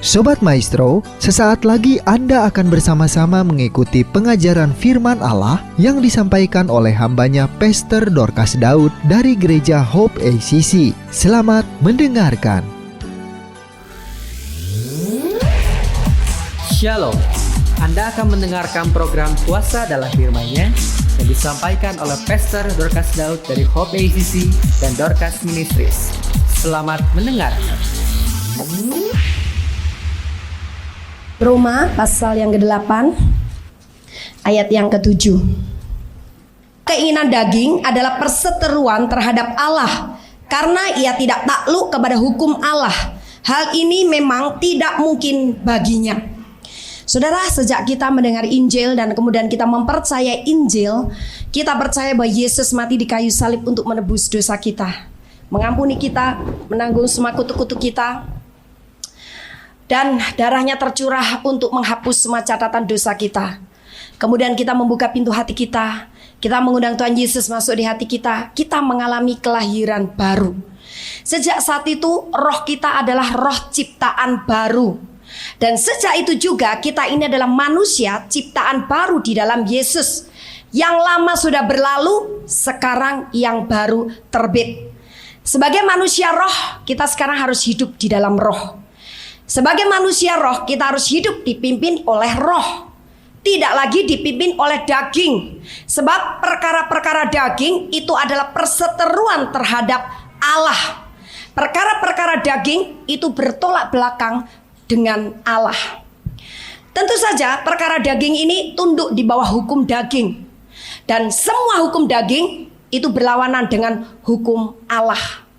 Sobat Maestro, sesaat lagi Anda akan bersama-sama mengikuti pengajaran firman Allah yang disampaikan oleh hambanya Pastor Dorcas Daud dari Gereja Hope ACC. Selamat mendengarkan. Shalom, Anda akan mendengarkan program Kuasa dalam Firman-Nya yang disampaikan oleh Pastor Dorcas Daud dari Hope ACC dan Dorcas Ministries. Selamat mendengarkan. Roma pasal yang ke-8 ayat yang ke-7. Keinginan daging adalah perseteruan terhadap Allah karena ia tidak takluk kepada hukum Allah. Hal ini memang tidak mungkin baginya. Saudara, sejak kita mendengar Injil dan kemudian kita mempercayai Injil, kita percaya bahwa Yesus mati di kayu salib untuk menebus dosa kita, mengampuni kita, menanggung semua kutuk-kutuk kita, dan darahnya tercurah untuk menghapus semua catatan dosa kita. Kemudian kita membuka pintu hati kita, kita mengundang Tuhan Yesus masuk di hati kita, kita mengalami kelahiran baru. Sejak saat itu roh kita adalah roh ciptaan baru. Dan sejak itu juga kita ini adalah manusia ciptaan baru di dalam Yesus. Yang lama sudah berlalu, sekarang yang baru terbit. Sebagai manusia roh, kita sekarang harus hidup di dalam roh. Sebagai manusia roh, kita harus hidup dipimpin oleh roh, tidak lagi dipimpin oleh daging. Sebab perkara-perkara daging itu adalah perseteruan terhadap Allah. Perkara-perkara daging itu bertolak belakang dengan Allah. Tentu saja perkara daging ini tunduk di bawah hukum daging. Dan semua hukum daging itu berlawanan dengan hukum Allah.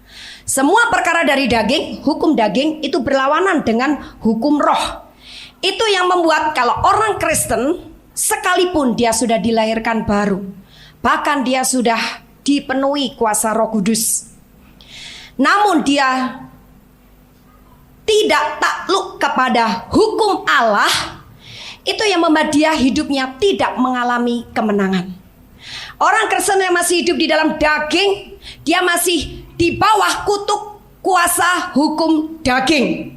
Semua perkara dari daging, hukum daging itu berlawanan dengan hukum roh. Itu yang membuat kalau orang Kristen, sekalipun dia sudah dilahirkan baru, bahkan dia sudah dipenuhi kuasa Roh Kudus, namun dia tidak takluk kepada hukum Allah, itu yang membuat dia hidupnya tidak mengalami kemenangan. Orang Kristen yang masih hidup di dalam daging, dia masih di bawah kutuk kuasa hukum daging.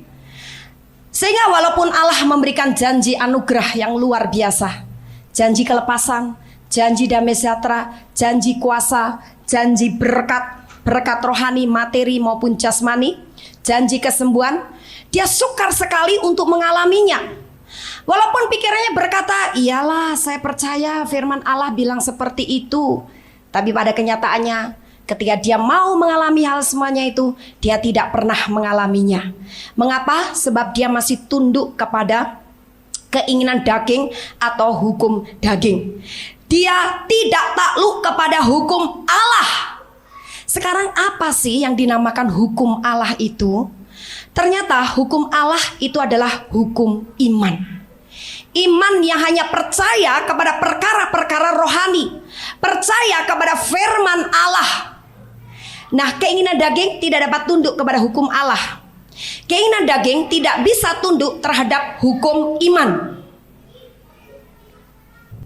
Sehingga walaupun Allah memberikan janji anugerah yang luar biasa, janji kelepasan, janji damai sejahtera, janji kuasa, janji berkat rohani, materi maupun jasmani, janji kesembuhan, dia sukar sekali untuk mengalaminya. Walaupun pikirannya berkata, iyalah saya percaya firman Allah bilang seperti itu. Tapi pada kenyataannya, ketika dia mau mengalami hal semuanya itu, dia tidak pernah mengalaminya. Mengapa? Sebab dia masih tunduk kepada keinginan daging atau hukum daging. Dia tidak takluk kepada hukum Allah. Sekarang apa sih yang dinamakan hukum Allah itu? Ternyata hukum Allah itu adalah hukum iman. Iman yang hanya percaya kepada perkara-perkara rohani, percaya kepada firman Allah. Nah, keinginan daging tidak dapat tunduk kepada hukum Allah. Keinginan daging tidak bisa tunduk terhadap hukum iman.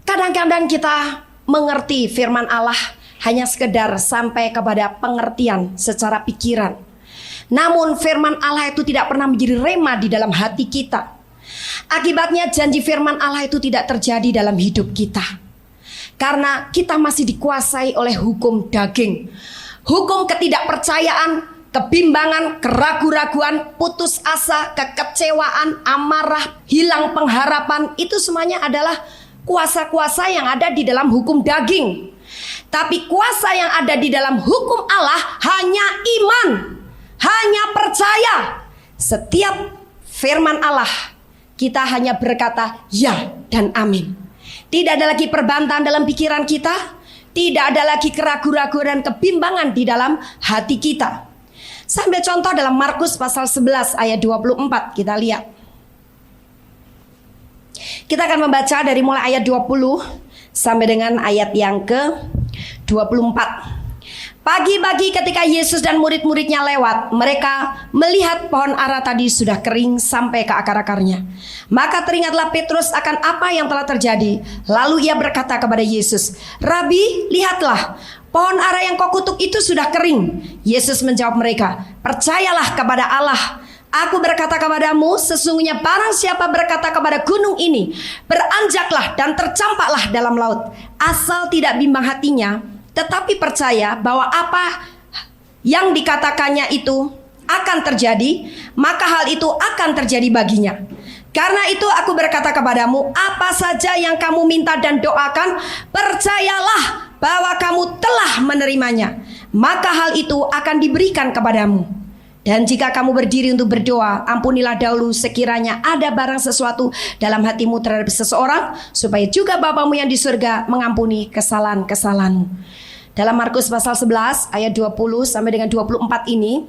Kadang-kadang kita mengerti firman Allah hanya sekedar sampai kepada pengertian secara pikiran. Namun firman Allah itu tidak pernah menjadi rema di dalam hati kita. Akibatnya janji firman Allah itu tidak terjadi dalam hidup kita. Karena kita masih dikuasai oleh hukum daging. Hukum ketidakpercayaan, kebimbangan, keraguan-raguan, putus asa, kekecewaan, amarah, hilang pengharapan. Itu semuanya adalah kuasa-kuasa yang ada di dalam hukum daging. Tapi kuasa yang ada di dalam hukum Allah hanya iman, hanya percaya. Setiap firman Allah kita hanya berkata ya dan amin. Tidak ada lagi perbantahan dalam pikiran kita, tidak ada lagi keraguan-raguan dan kebimbangan di dalam hati kita. Sambil contoh dalam Markus pasal 11 ayat 24, kita lihat. Kita akan membaca dari mulai ayat 20 sampai dengan ayat yang ke-24. Pagi-pagi ketika Yesus dan murid-muridnya lewat, mereka melihat pohon ara tadi sudah kering sampai ke akar-akarnya. Maka teringatlah Petrus akan apa yang telah terjadi. Lalu ia berkata kepada Yesus, "Rabi, lihatlah, pohon ara yang kau kutuk itu sudah kering." Yesus menjawab mereka, "Percayalah kepada Allah. Aku berkata kepadamu, sesungguhnya barang siapa berkata kepada gunung ini, beranjaklah dan tercampaklah dalam laut, asal tidak bimbang hatinya, tetapi percaya bahwa apa yang dikatakannya itu akan terjadi, maka hal itu akan terjadi baginya. Karena itu aku berkata kepadamu, apa saja yang kamu minta dan doakan, percayalah bahwa kamu telah menerimanya, maka hal itu akan diberikan kepadamu. Dan jika kamu berdiri untuk berdoa, ampunilah dahulu sekiranya ada barang sesuatu dalam hatimu terhadap seseorang, supaya juga Bapamu yang di surga mengampuni kesalahan-kesalahanmu. Dalam Markus pasal 11 ayat 20 sampai dengan 24 ini,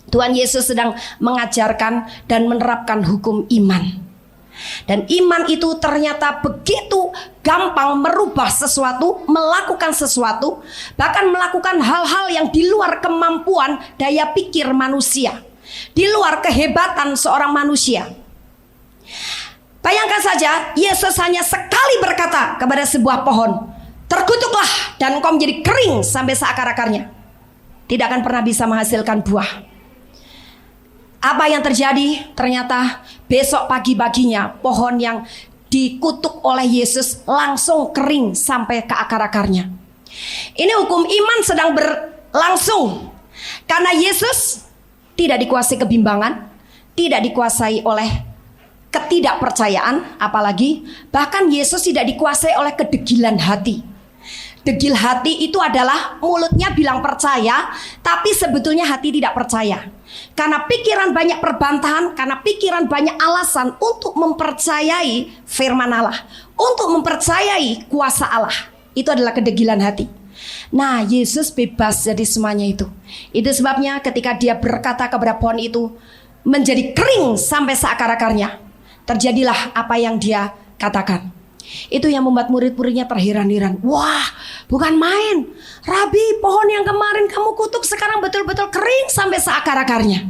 Tuhan Yesus sedang mengajarkan dan menerapkan hukum iman. Dan iman itu ternyata begitu gampang merubah sesuatu, melakukan sesuatu, bahkan melakukan hal-hal yang di luar kemampuan daya pikir manusia, di luar kehebatan seorang manusia. Bayangkan saja, Yesus hanya sekali berkata kepada sebuah pohon, terkutuklah dan engkau menjadi kering sampai seakar-akarnya. Tidak akan pernah bisa menghasilkan buah. Apa yang terjadi? Ternyata besok pagi-paginya pohon yang dikutuk oleh Yesus langsung kering sampai ke akar-akarnya. Ini hukum iman sedang berlangsung. Karena Yesus tidak dikuasai kebimbangan, tidak dikuasai oleh ketidakpercayaan, apalagi bahkan Yesus tidak dikuasai oleh kedegilan hati. Degil hati itu adalah mulutnya bilang percaya, tapi sebetulnya hati tidak percaya. Karena pikiran banyak perbantahan, karena pikiran banyak alasan untuk mempercayai firman Allah, untuk mempercayai kuasa Allah. Itu adalah kedegilan hati. Nah, Yesus bebas dari semuanya itu. Itu sebabnya ketika dia berkata kepada pohon itu menjadi kering sampai seakar-akarnya, terjadilah apa yang dia katakan. Itu yang membuat murid-muridnya terheran-heran. Wah, bukan main. Rabi, pohon yang kemarin kamu kutuk sekarang betul-betul kering sampai seakar-akarnya.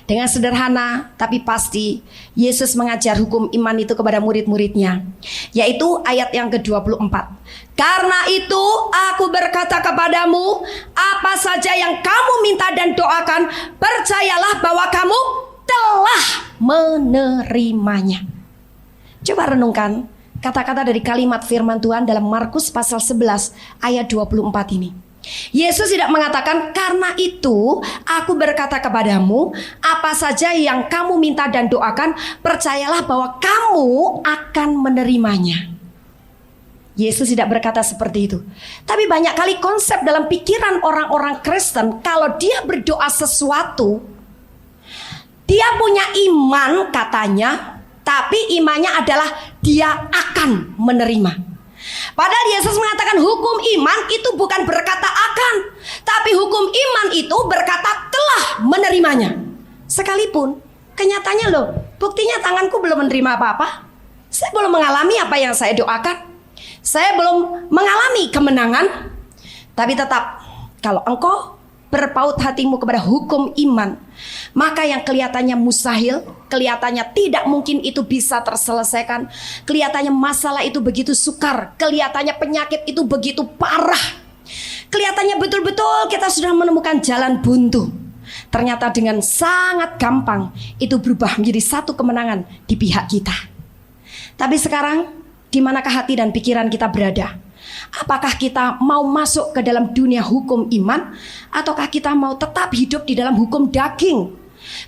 Dengan sederhana tapi pasti Yesus mengajar hukum iman itu kepada murid-muridnya, yaitu ayat yang ke-24. Karena itu aku berkata kepadamu, apa saja yang kamu minta dan doakan, percayalah bahwa kamu telah menerimanya. Coba renungkan kata-kata dari kalimat firman Tuhan dalam Markus pasal 11 ayat 24 ini. Yesus tidak mengatakan karena itu aku berkata kepadamu, apa saja yang kamu minta dan doakan, percayalah bahwa kamu akan menerimanya. Yesus tidak berkata seperti itu. Tapi banyak kali konsep dalam pikiran orang-orang Kristen, kalau dia berdoa sesuatu, dia punya iman katanya, tapi imannya adalah dia akan menerima. Padahal Yesus mengatakan hukum iman itu bukan berkata akan, tapi hukum iman itu berkata telah menerimanya. Sekalipun kenyataannya loh, buktinya tanganku belum menerima apa-apa. Saya belum mengalami apa yang saya doakan. Saya belum mengalami kemenangan. Tapi tetap kalau engkau berpaut hatimu kepada hukum iman, maka yang kelihatannya mustahil, kelihatannya tidak mungkin itu bisa terselesaikan, kelihatannya masalah itu begitu sukar, kelihatannya penyakit itu begitu parah, kelihatannya betul-betul kita sudah menemukan jalan buntu, ternyata dengan sangat gampang itu berubah menjadi satu kemenangan di pihak kita. Tapi sekarang di manakah hati dan pikiran kita berada? Apakah kita mau masuk ke dalam dunia hukum iman, ataukah kita mau tetap hidup di dalam hukum daging?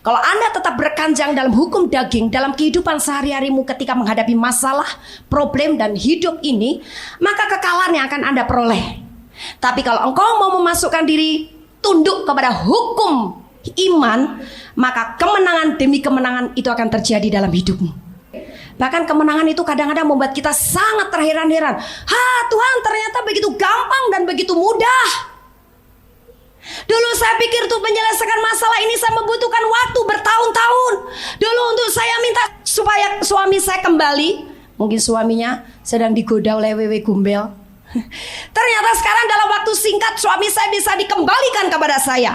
Kalau Anda tetap berkanjang dalam hukum daging, dalam kehidupan sehari-harimu ketika menghadapi masalah, problem dan hidup ini, maka kekalahan yang akan Anda peroleh. Tapi kalau engkau mau memasukkan diri tunduk kepada hukum iman, maka kemenangan demi kemenangan itu akan terjadi dalam hidupmu. Bahkan kemenangan itu kadang-kadang membuat kita sangat terheran-heran. Tuhan, ternyata begitu gampang dan begitu mudah. Dulu saya pikir untuk menyelesaikan masalah ini saya membutuhkan waktu bertahun-tahun. Dulu untuk saya minta supaya suami saya kembali. Mungkin suaminya sedang digoda oleh wewe gombel. Ternyata sekarang dalam waktu singkat suami saya bisa dikembalikan kepada saya.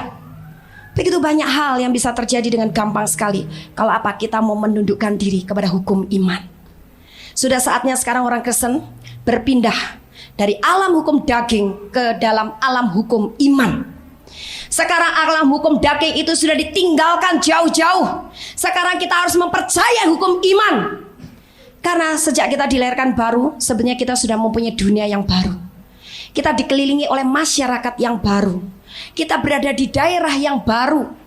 Begitu banyak hal yang bisa terjadi dengan gampang sekali kalau apa kita mau menundukkan diri kepada hukum iman. Sudah saatnya sekarang orang Kristen berpindah dari alam hukum daging ke dalam alam hukum iman. Sekarang alam hukum daging itu sudah ditinggalkan jauh-jauh. Sekarang kita harus mempercayai hukum iman. Karena sejak kita dilahirkan baru, sebenarnya kita sudah mempunyai dunia yang baru. Kita dikelilingi oleh masyarakat yang baru. Kita berada di daerah yang baru.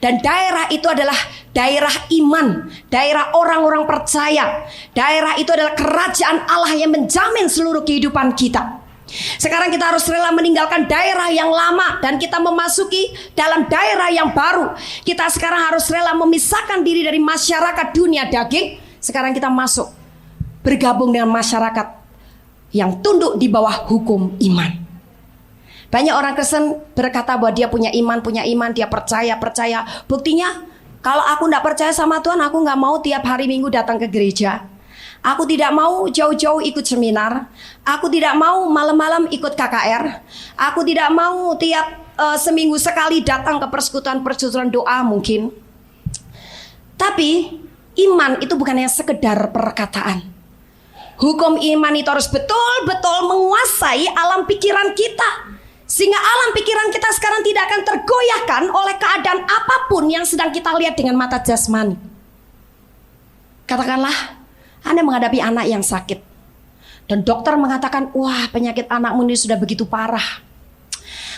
Dan daerah itu adalah daerah iman, daerah orang-orang percaya. Daerah itu adalah kerajaan Allah yang menjamin seluruh kehidupan kita. Sekarang kita harus rela meninggalkan daerah yang lama dan kita memasuki dalam daerah yang baru. Kita sekarang harus rela memisahkan diri dari masyarakat dunia daging. Sekarang kita masuk bergabung dengan masyarakat yang tunduk di bawah hukum iman. Banyak orang Kristen berkata bahwa dia punya iman, dia percaya. Buktinya, kalau aku tidak percaya sama Tuhan, aku nggak mau tiap hari Minggu datang ke gereja. Aku tidak mau jauh-jauh ikut seminar. Aku tidak mau malam-malam ikut KKR. Aku tidak mau tiap seminggu sekali datang ke persekutuan doa mungkin. Tapi iman itu bukan hanya sekedar perkataan. Hukum iman itu harus betul-betul menguasai alam pikiran kita. Sehingga alam pikiran kita sekarang tidak akan tergoyahkan oleh keadaan apapun yang sedang kita lihat dengan mata jasmani. Katakanlah Anda menghadapi anak yang sakit dan dokter mengatakan, wah, penyakit anakmu ini sudah begitu parah.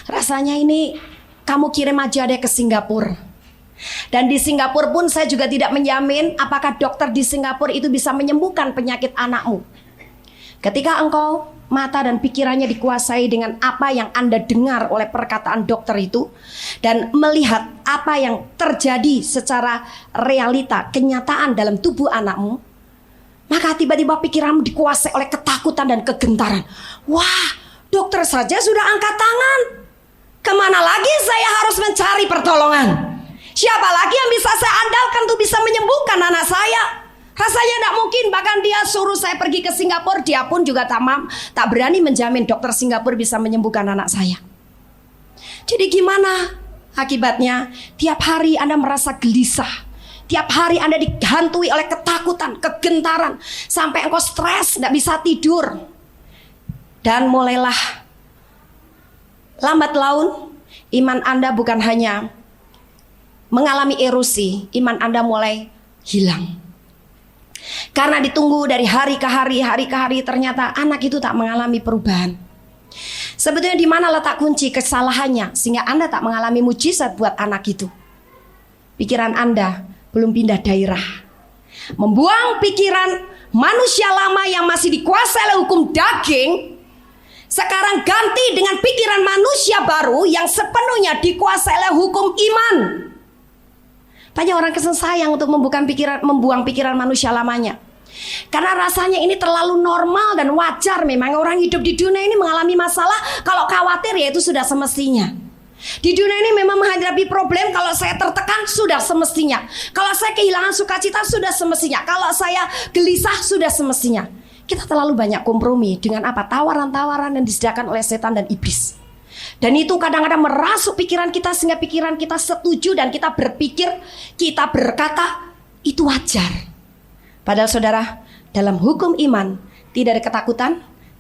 Rasanya ini kamu kirim aja deh ke Singapura. Dan di Singapura pun saya juga tidak menjamin apakah dokter di Singapura itu bisa menyembuhkan penyakit anakmu. Ketika engkau mata dan pikirannya dikuasai dengan apa yang Anda dengar oleh perkataan dokter itu, dan melihat apa yang terjadi secara realita, kenyataan dalam tubuh anakmu, maka tiba-tiba pikiranmu dikuasai oleh ketakutan dan kegentaran. Wah, dokter saja sudah angkat tangan. Kemana lagi saya harus mencari pertolongan? Siapa lagi yang bisa saya andalkan untuk bisa menyembuhkan anak saya? Rasanya tidak mungkin, bahkan dia suruh saya pergi ke Singapura, dia pun juga tak berani menjamin dokter Singapura bisa menyembuhkan anak saya. Jadi gimana akibatnya? Tiap hari Anda merasa gelisah. Tiap hari Anda dihantui oleh ketakutan, kegentaran, sampai engkau stres, tidak bisa tidur. Dan mulailah lambat laun iman Anda bukan hanya mengalami erosi, iman Anda mulai hilang. Karena ditunggu dari hari ke hari, ternyata anak itu tak mengalami perubahan. Sebetulnya di mana letak kunci kesalahannya sehingga Anda tak mengalami mujizat buat anak itu? Pikiran Anda belum pindah daerah. Membuang pikiran manusia lama yang masih dikuasai oleh hukum daging, sekarang ganti dengan pikiran manusia baru yang sepenuhnya dikuasai oleh hukum iman. Banyak orang Kristen sayang untuk membuang pikiran manusia lamanya. Karena rasanya ini terlalu normal dan wajar. Memang orang hidup di dunia ini mengalami masalah. Kalau khawatir ya itu sudah semestinya. Di dunia ini memang menghadapi problem. Kalau saya tertekan sudah semestinya. Kalau saya kehilangan sukacita sudah semestinya. Kalau saya gelisah sudah semestinya. Kita terlalu banyak kompromi dengan apa? Tawaran-tawaran yang disediakan oleh setan dan iblis. Dan itu kadang-kadang merasuk pikiran kita sehingga pikiran kita setuju dan kita berpikir, kita berkata itu wajar. Padahal saudara, dalam hukum iman tidak ada ketakutan,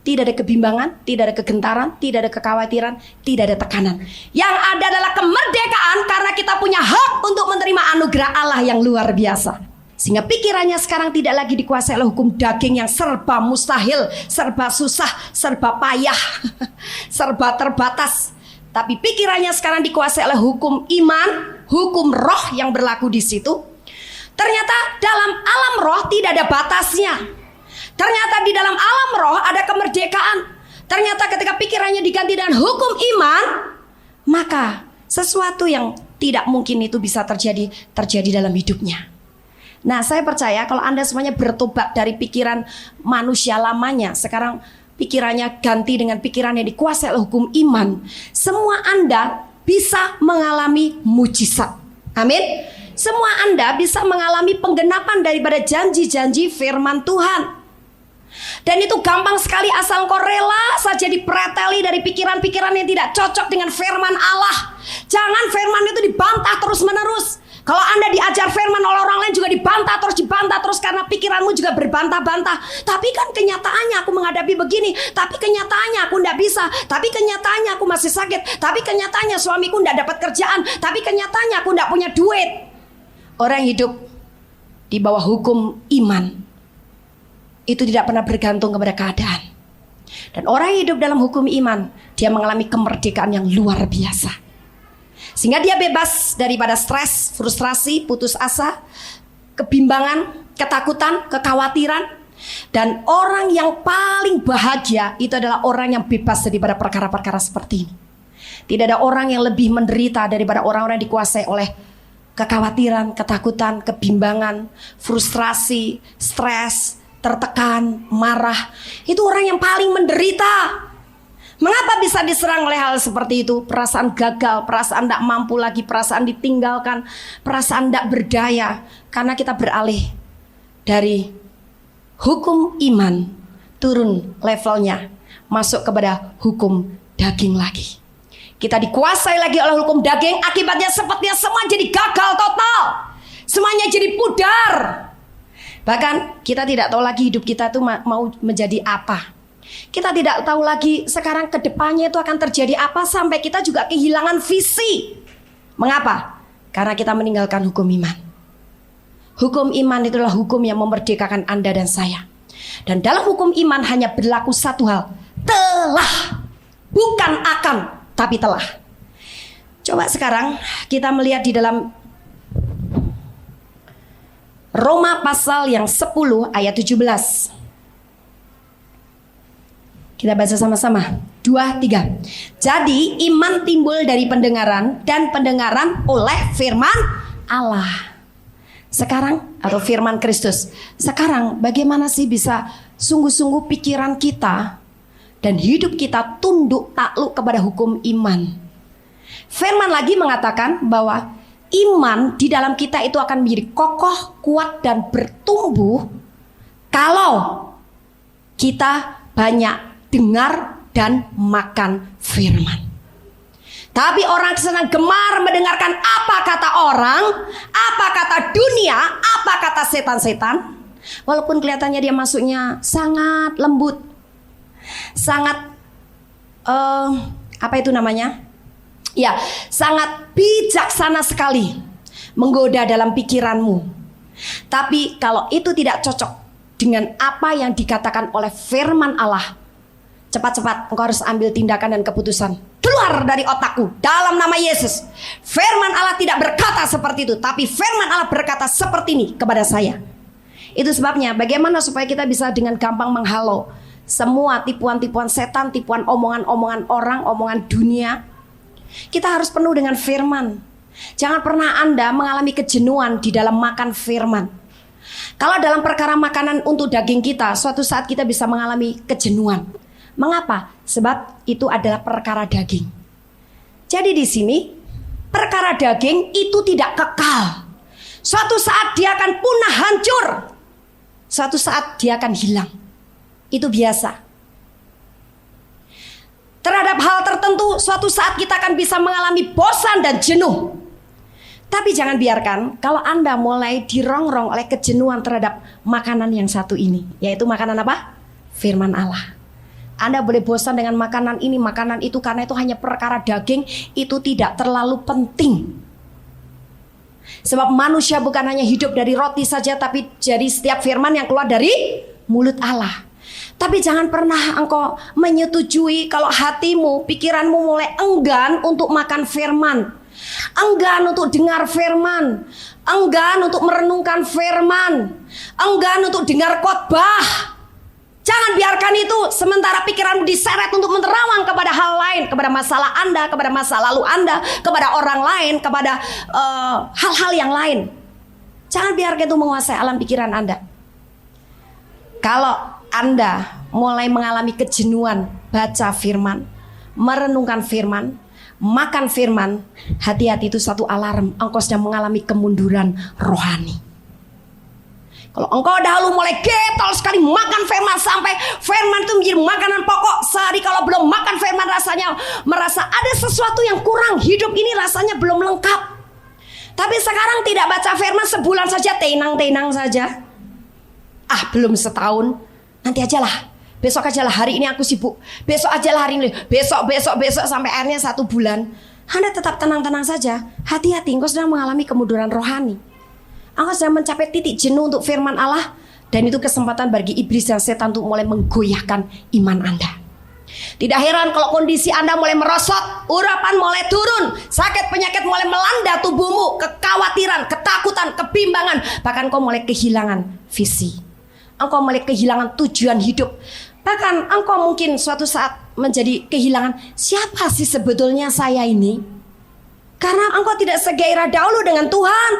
tidak ada kebimbangan, tidak ada kegentaran, tidak ada kekhawatiran, tidak ada tekanan. Yang ada adalah kemerdekaan karena kita punya hak untuk menerima anugerah Allah yang luar biasa. Sehingga pikirannya sekarang tidak lagi dikuasai oleh hukum daging yang serba mustahil, serba susah, serba payah, serba terbatas. Tapi pikirannya sekarang dikuasai oleh hukum iman, hukum roh yang berlaku di situ. Ternyata dalam alam roh tidak ada batasnya. Ternyata di dalam alam roh ada kemerdekaan. Ternyata ketika pikirannya diganti dengan hukum iman, maka sesuatu yang tidak mungkin itu bisa terjadi dalam hidupnya. Nah, saya percaya kalau Anda semuanya bertobat dari pikiran manusia lamanya, sekarang pikirannya ganti dengan pikiran yang dikuasai oleh hukum iman, semua Anda bisa mengalami mujizat. Amin. Semua Anda bisa mengalami penggenapan daripada janji-janji firman Tuhan. Dan itu gampang sekali asal kau rela saja dipreteli dari pikiran-pikiran yang tidak cocok dengan firman Allah. Jangan firman itu dibantah terus-menerus. Kalau Anda diajar firman oleh orang lain juga dibantah terus karena pikiranmu juga berbantah-bantah. Tapi kan kenyataannya aku menghadapi begini. Tapi kenyataannya aku tidak bisa. Tapi kenyataannya aku masih sakit. Tapi kenyataannya suamiku tidak dapat kerjaan. Tapi kenyataannya aku tidak punya duit. Orang hidup di bawah hukum iman itu tidak pernah bergantung kepada keadaan. Dan orang hidup dalam hukum iman, dia mengalami kemerdekaan yang luar biasa. Sehingga dia bebas daripada stres, frustrasi, putus asa, kebimbangan, ketakutan, kekhawatiran. Dan orang yang paling bahagia itu adalah orang yang bebas daripada perkara-perkara seperti ini. Tidak ada orang yang lebih menderita daripada orang-orang yang dikuasai oleh kekhawatiran, ketakutan, kebimbangan, frustrasi, stres, tertekan, marah. Itu orang yang paling menderita. Mengapa bisa diserang oleh hal seperti itu? Perasaan gagal, perasaan tidak mampu lagi, perasaan ditinggalkan, perasaan tidak berdaya. Karena kita beralih dari hukum iman, turun levelnya, masuk kepada hukum daging lagi. Kita dikuasai lagi oleh hukum daging, akibatnya sepertinya semua jadi gagal total. Semuanya jadi pudar. Bahkan kita tidak tahu lagi hidup kita itu mau menjadi apa. Kita tidak tahu lagi sekarang ke depannya itu akan terjadi apa, sampai kita juga kehilangan visi. Mengapa? Karena kita meninggalkan hukum iman. Hukum iman itulah hukum yang memerdekakan Anda dan saya. Dan dalam hukum iman hanya berlaku satu hal. Telah. Bukan akan, tapi telah. Coba sekarang kita melihat di dalam Roma pasal yang 10 ayat 17. Kita baca sama-sama. 2, 3. Jadi iman timbul dari pendengaran, dan pendengaran oleh firman Allah. Sekarang, atau firman Kristus. Sekarang bagaimana sih bisa sungguh-sungguh pikiran kita dan hidup kita tunduk takluk kepada hukum iman? Firman lagi mengatakan bahwa iman di dalam kita itu akan menjadi kokoh, kuat, dan bertumbuh kalau kita banyak dengar dan makan firman. Tapi orang senang gemar mendengarkan apa kata orang, apa kata dunia, apa kata setan-setan. Walaupun kelihatannya dia masuknya sangat lembut, sangat apa itu namanya? Ya, sangat bijaksana sekali menggoda dalam pikiranmu. Tapi kalau itu tidak cocok dengan apa yang dikatakan oleh firman Allah, cepat-cepat engkau harus ambil tindakan dan keputusan. Keluar dari otakku dalam nama Yesus. Firman Allah tidak berkata seperti itu, tapi firman Allah berkata seperti ini kepada saya. Itu sebabnya bagaimana supaya kita bisa dengan gampang menghalau semua tipuan-tipuan setan, tipuan omongan-omongan orang, omongan dunia. Kita harus penuh dengan firman. Jangan pernah Anda mengalami kejenuhan di dalam makan firman. Kalau dalam perkara makanan untuk daging kita, suatu saat kita bisa mengalami kejenuhan. Mengapa? Sebab itu adalah perkara daging. Jadi di sini perkara daging itu tidak kekal. Suatu saat dia akan punah, hancur. Suatu saat dia akan hilang. Itu biasa. Terhadap hal tertentu, suatu saat kita akan bisa mengalami bosan dan jenuh. Tapi jangan biarkan kalau Anda mulai dirongrong oleh kejenuhan terhadap makanan yang satu ini. Yaitu makanan apa? Firman Allah. Anda boleh bosan dengan makanan ini, makanan itu, karena itu hanya perkara daging. Itu tidak terlalu penting. Sebab manusia bukan hanya hidup dari roti saja, tapi dari setiap firman yang keluar dari mulut Allah. Tapi jangan pernah engkau menyetujui kalau hatimu, pikiranmu mulai enggan untuk makan firman, enggan untuk dengar firman, enggan untuk merenungkan firman, enggan untuk dengar khotbah. Jangan biarkan itu sementara pikiranmu diseret untuk menerawang kepada hal lain, kepada masalah Anda, kepada masa lalu Anda, kepada orang lain, kepada hal-hal yang lain. Jangan biarkan itu menguasai alam pikiran Anda. Kalau Anda mulai mengalami kejenuhan baca firman, merenungkan firman, makan firman, hati-hati, itu satu alarm engkau sedang mengalami kemunduran rohani. Kalau engkau dahulu mulai getol sekali makan firman, sampai firman itu menjadi makanan pokok, sehari kalau belum makan firman rasanya merasa ada sesuatu yang kurang, hidup ini rasanya belum lengkap. Tapi sekarang tidak baca firman sebulan saja, tenang-tenang saja. belum setahun, nanti ajalah, besok ajalah, hari ini aku sibuk, besok ajalah hari ini, besok sampai akhirnya 1 bulan. Anda tetap tenang-tenang saja. Hati-hati, engkau sedang mengalami kemunduran rohani. Engkau sedang mencapai titik jenuh untuk firman Allah. Dan itu kesempatan bagi iblis dan setan untuk mulai menggoyahkan iman Anda. Tidak heran kalau kondisi Anda mulai merosot, urapan mulai turun, sakit penyakit mulai melanda tubuhmu, kekhawatiran, ketakutan, kebimbangan, bahkan kau mulai kehilangan visi. Engkau mulai kehilangan tujuan hidup. Bahkan engkau mungkin suatu saat menjadi kehilangan, siapa sih sebetulnya saya ini? Karena engkau tidak segairah dahulu dengan Tuhan.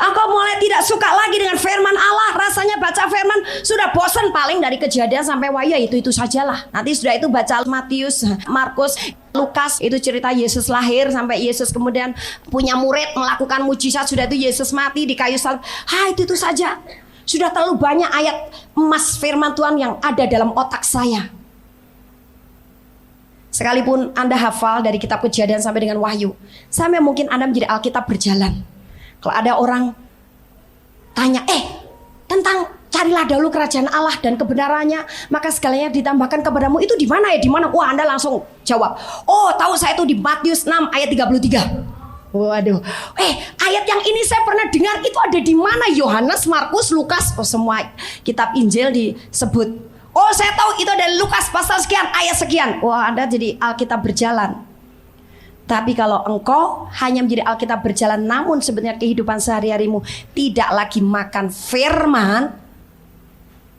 Engkau mulai tidak suka lagi dengan firman Allah. Rasanya baca firman sudah bosan, paling dari Kejadian sampai Wahyu itu sajalah. Nanti sudah itu baca Matius, Markus, Lukas, itu cerita Yesus lahir sampai Yesus kemudian punya murid melakukan mujizat. Sudah itu Yesus mati di kayu salib. Itu saja. Sudah terlalu banyak ayat emas firman Tuhan yang ada dalam otak saya. Sekalipun Anda hafal dari kitab Kejadian sampai dengan Wahyu, sampai mungkin Anda menjadi Alkitab berjalan. Kalau ada orang tanya, tentang carilah dahulu kerajaan Allah dan kebenarannya, maka segalanya ditambahkan kepadamu, itu di mana ya? Di mana? Wah, Anda langsung jawab, tahu saya itu di Matius 6 ayat 33. Waduh, ayat yang ini saya pernah dengar, itu ada di mana? Yohanes, Markus, Lukas, semua kitab Injil disebut. Saya tahu itu dari Lukas pasal sekian, ayat sekian. Wah, Anda jadi Alkitab berjalan. Tapi kalau engkau hanya menjadi Alkitab berjalan, namun sebenarnya kehidupan sehari-harimu tidak lagi makan firman,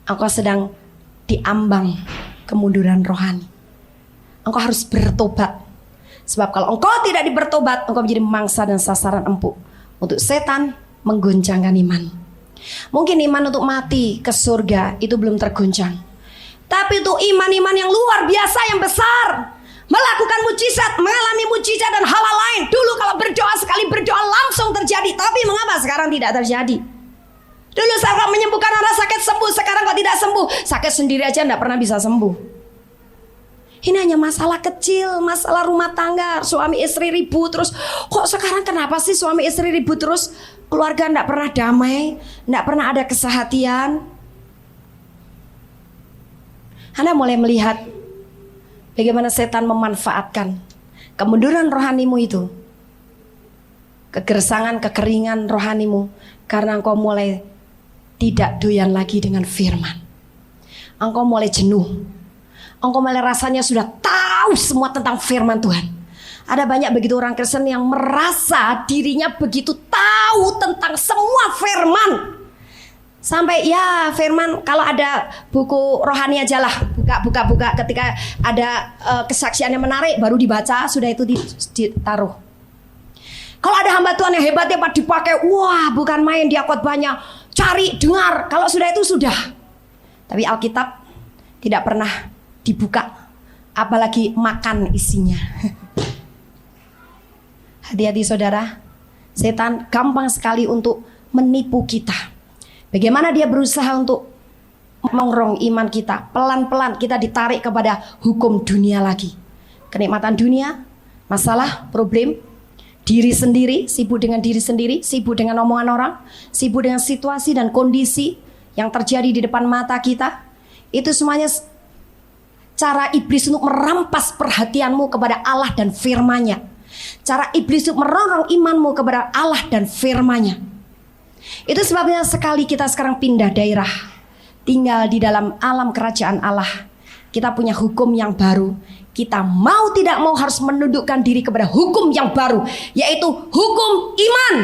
engkau sedang diambang kemunduran rohani. Engkau harus bertobat. Sebab kalau engkau tidak bertobat, engkau menjadi mangsa dan sasaran empuk untuk setan menggoncangkan iman. Mungkin iman untuk mati ke surga itu belum tergoncang. Tapi itu iman-iman yang luar biasa, yang besar, melakukan mujizat, mengalami mujizat dan hal-hal lain. Dulu kalau berdoa, sekali berdoa langsung terjadi. Tapi mengapa sekarang tidak terjadi? Dulu saat menyembuhkan orang sakit sembuh, sekarang kok tidak sembuh. Sakit sendiri aja tidak pernah bisa sembuh. Ini hanya masalah kecil, masalah rumah tangga, suami istri ribut terus. Kok sekarang kenapa sih suami istri ribut terus? Keluarga tidak pernah damai, tidak pernah ada kesehatian. Anda mulai melihat bagaimana setan memanfaatkan kemunduran rohanimu itu, kegersangan, kekeringan rohanimu, karena engkau mulai tidak doyan lagi dengan firman. Engkau mulai jenuh. Engkau mulai rasanya sudah tahu semua tentang firman Tuhan. Ada banyak begitu orang Kristen yang merasa dirinya begitu tahu tentang semua firman. Sampai firman, kalau ada buku rohani aja lah, buka ketika ada kesaksian yang menarik baru dibaca, sudah itu ditaruh. Kalau ada hamba Tuhan yang hebat dipakai, wah bukan main dia khotbahnya, cari dengar, kalau sudah itu sudah. Tapi Alkitab tidak pernah dibuka, apalagi makan isinya. Hati-hati saudara, setan gampang sekali untuk menipu kita. Bagaimana dia berusaha untuk mengerong iman kita. Pelan-pelan kita ditarik kepada hukum dunia lagi. Kenikmatan dunia, masalah, problem, diri sendiri, sibuk dengan diri sendiri, sibuk dengan omongan orang, sibuk dengan situasi dan kondisi yang terjadi di depan mata kita. Itu semuanya cara iblis untuk merampas perhatianmu kepada Allah dan firman-Nya. Cara iblis untuk merongrong imanmu kepada Allah dan firman-Nya. Itu sebabnya sekali kita sekarang pindah daerah, tinggal di dalam alam kerajaan Allah. Kita punya hukum yang baru. Kita mau tidak mau harus menundukkan diri kepada hukum yang baru, yaitu hukum iman.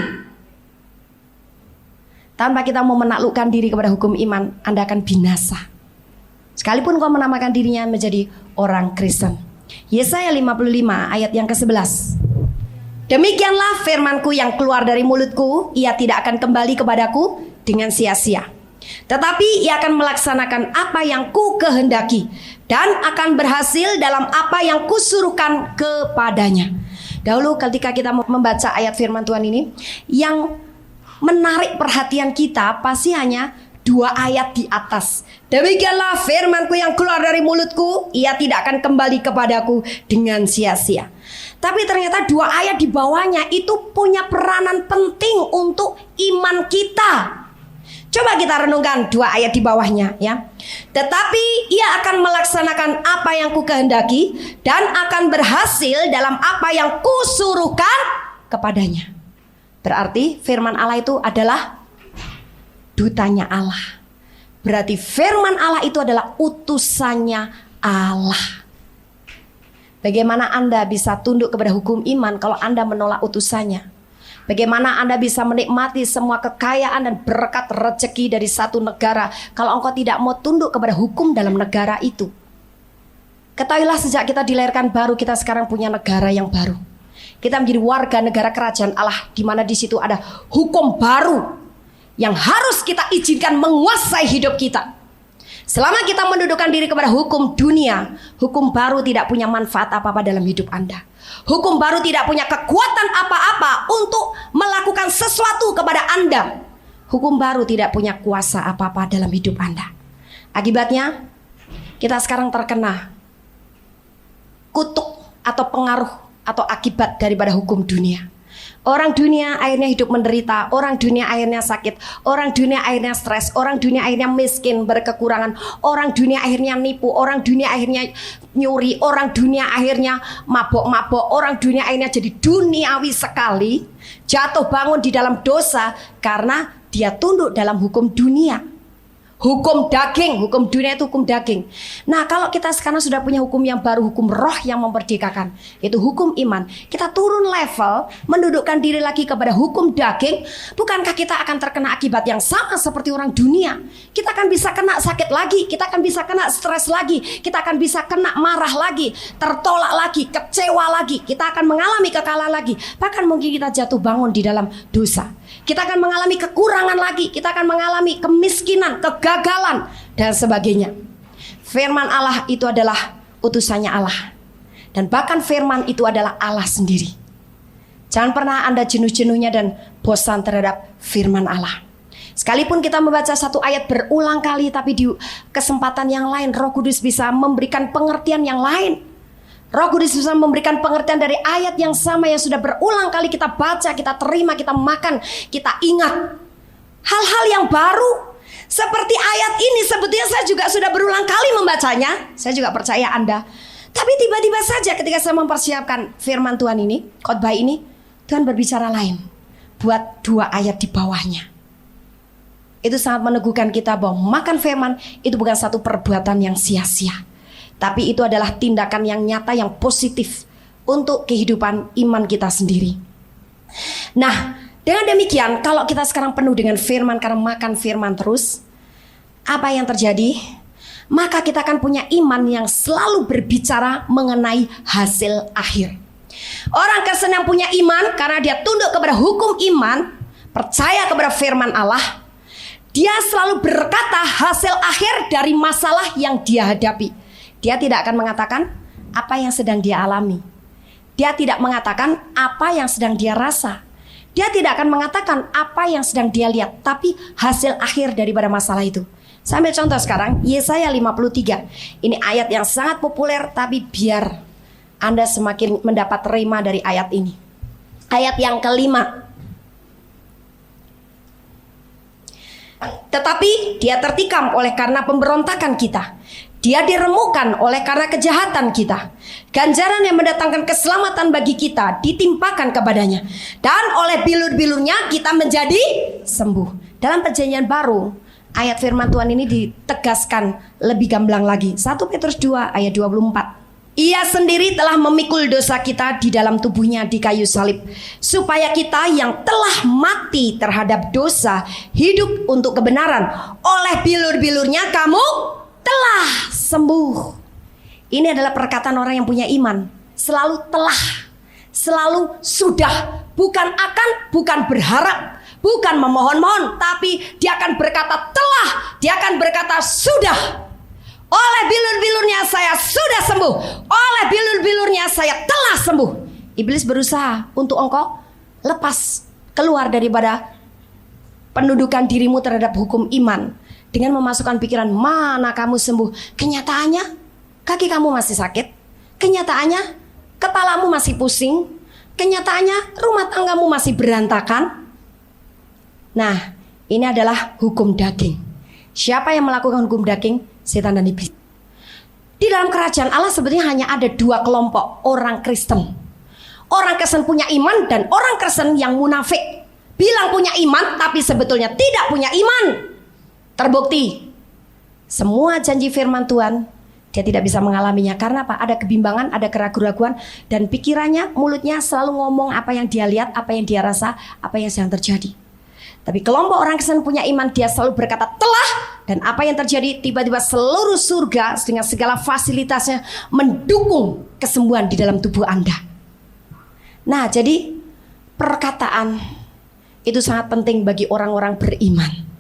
Tanpa kita mau menaklukkan diri kepada hukum iman, Anda akan binasa. Sekalipun kau menamakan dirinya menjadi orang Kristen. Yesaya 55 ayat yang ke-11. Demikianlah firmanku yang keluar dari mulutku, ia tidak akan kembali kepadaku dengan sia-sia. Tetapi ia akan melaksanakan apa yang ku kehendaki dan akan berhasil dalam apa yang kusuruhkan kepadanya. Dahulu ketika kita membaca ayat firman Tuhan ini, yang menarik perhatian kita pasti hanya 2 ayat di atas. Demikianlah firmanku yang keluar dari mulutku, ia tidak akan kembali kepadaku dengan sia-sia. Tapi ternyata 2 ayat di bawahnya itu punya peranan penting untuk iman kita. Coba kita renungkan 2 ayat di bawahnya ya. Tetapi ia akan melaksanakan apa yang kukehendaki dan akan berhasil dalam apa yang kusuruhkan kepadanya. Berarti firman Allah itu adalah dutanya Allah. Berarti firman Allah itu adalah utusannya Allah. Bagaimana Anda bisa tunduk kepada hukum iman kalau Anda menolak utusannya? Bagaimana Anda bisa menikmati semua kekayaan dan berkat rezeki dari satu negara kalau engkau tidak mau tunduk kepada hukum dalam negara itu? Ketahuilah sejak kita dilahirkan baru, kita sekarang punya negara yang baru. Kita menjadi warga negara kerajaan Allah, di mana di situ ada hukum baru yang harus kita izinkan menguasai hidup kita. Selama kita mendudukkan diri kepada hukum dunia, hukum baru tidak punya manfaat apa-apa dalam hidup Anda. Hukum baru tidak punya kekuatan apa-apa untuk melakukan sesuatu kepada Anda. Hukum baru tidak punya kuasa apa-apa dalam hidup Anda. Akibatnya, kita sekarang terkena kutuk atau pengaruh atau akibat daripada hukum dunia. Orang dunia akhirnya hidup menderita, orang dunia akhirnya sakit, orang dunia akhirnya stres, orang dunia akhirnya miskin, berkekurangan, orang dunia akhirnya nipu, orang dunia akhirnya nyuri, orang dunia akhirnya mabok-mabok, orang dunia akhirnya jadi duniawi sekali, jatuh bangun di dalam dosa karena dia tunduk dalam hukum dunia. Hukum daging, hukum dunia itu hukum daging. Nah, kalau kita sekarang sudah punya hukum yang baru, hukum roh yang memerdekakan, itu hukum iman. Kita turun level, mendudukkan diri lagi kepada hukum daging. Bukankah kita akan terkena akibat yang sama seperti orang dunia? Kita akan bisa kena sakit lagi, kita akan bisa kena stres lagi, kita akan bisa kena marah lagi, tertolak lagi, kecewa lagi, kita akan mengalami kekalahan lagi. Bahkan mungkin kita jatuh bangun di dalam dosa. Kita akan mengalami kekurangan lagi, kita akan mengalami kemiskinan, kegagalan, dan sebagainya. Firman Allah itu adalah utusannya Allah. Dan bahkan firman itu adalah Allah sendiri. Jangan pernah Anda jenuh-jenuhnya dan bosan terhadap firman Allah. Sekalipun kita membaca satu ayat berulang kali, tapi di kesempatan yang lain Roh Kudus bisa memberikan pengertian yang lain. Roh Kudus bisa memberikan pengertian dari ayat yang sama yang sudah berulang kali kita baca, kita terima, kita makan, kita ingat. Hal-hal yang baru seperti ayat ini sebetulnya saya juga sudah berulang kali membacanya. Saya juga percaya Anda. Tapi tiba-tiba saja ketika saya mempersiapkan firman Tuhan ini, khotbah ini, Tuhan berbicara lain. Buat 2 ayat di bawahnya. Itu sangat meneguhkan kita bahwa makan firman itu bukan satu perbuatan yang sia-sia. Tapi itu adalah tindakan yang nyata, yang positif untuk kehidupan iman kita sendiri. Nah, dengan demikian, kalau kita sekarang penuh dengan firman karena makan firman terus, apa yang terjadi? Maka kita akan punya iman yang selalu berbicara mengenai hasil akhir. Orang Kristen yang punya iman karena dia tunduk kepada hukum iman, percaya kepada firman Allah, dia selalu berkata hasil akhir dari masalah yang dia hadapi. Dia tidak akan mengatakan apa yang sedang dia alami. Dia tidak mengatakan apa yang sedang dia rasa. Dia tidak akan mengatakan apa yang sedang dia lihat, tapi hasil akhir daripada masalah itu. Saya ambil contoh sekarang, Yesaya 53. Ini ayat yang sangat populer, tapi biar Anda semakin mendapat rema dari ayat ini. Ayat yang kelima. Tetapi dia tertikam oleh karena pemberontakan kita. Dia diremukkan oleh karena kejahatan kita. Ganjaran yang mendatangkan keselamatan bagi kita ditimpakan kepadanya. Dan oleh bilur-bilurnya kita menjadi sembuh. Dalam perjanjian baru, ayat firman Tuhan ini ditegaskan lebih gamblang lagi. 1 Petrus 2 ayat 24. Ia sendiri telah memikul dosa kita di dalam tubuhnya di kayu salib, supaya kita yang telah mati terhadap dosa hidup untuk kebenaran. Oleh bilur-bilurnya kamu telah sembuh. Ini adalah perkataan orang yang punya iman. Selalu telah, selalu sudah. Bukan akan, bukan berharap, bukan memohon-mohon, tapi dia akan berkata telah, dia akan berkata sudah. Oleh bilur-bilurnya saya sudah sembuh. Oleh bilur-bilurnya saya telah sembuh. Iblis berusaha untuk engkau lepas, keluar daripada pendudukan dirimu terhadap hukum iman, dengan memasukkan pikiran mana kamu sembuh. Kenyataannya kaki kamu masih sakit. Kenyataannya kepalamu masih pusing. Kenyataannya rumah tanggamu masih berantakan. Nah, Ini adalah hukum daging. Siapa yang melakukan hukum daging? Setan dan iblis. Di dalam kerajaan Allah sebetulnya hanya ada dua kelompok orang Kristen. Orang Kristen punya iman dan orang Kristen yang munafik. Bilang punya iman tapi sebetulnya tidak punya iman. Terbukti semua janji firman Tuhan dia tidak bisa mengalaminya. Karena apa? Ada kebimbangan, ada keraguan-raguan, dan pikirannya, mulutnya selalu ngomong apa yang dia lihat, apa yang dia rasa, apa yang sedang terjadi. Tapi kelompok orang Kristen punya iman, dia selalu berkata telah, dan apa yang terjadi? Tiba-tiba seluruh surga dengan segala fasilitasnya mendukung kesembuhan di dalam tubuh Anda. Nah, jadi perkataan itu sangat penting bagi orang-orang beriman.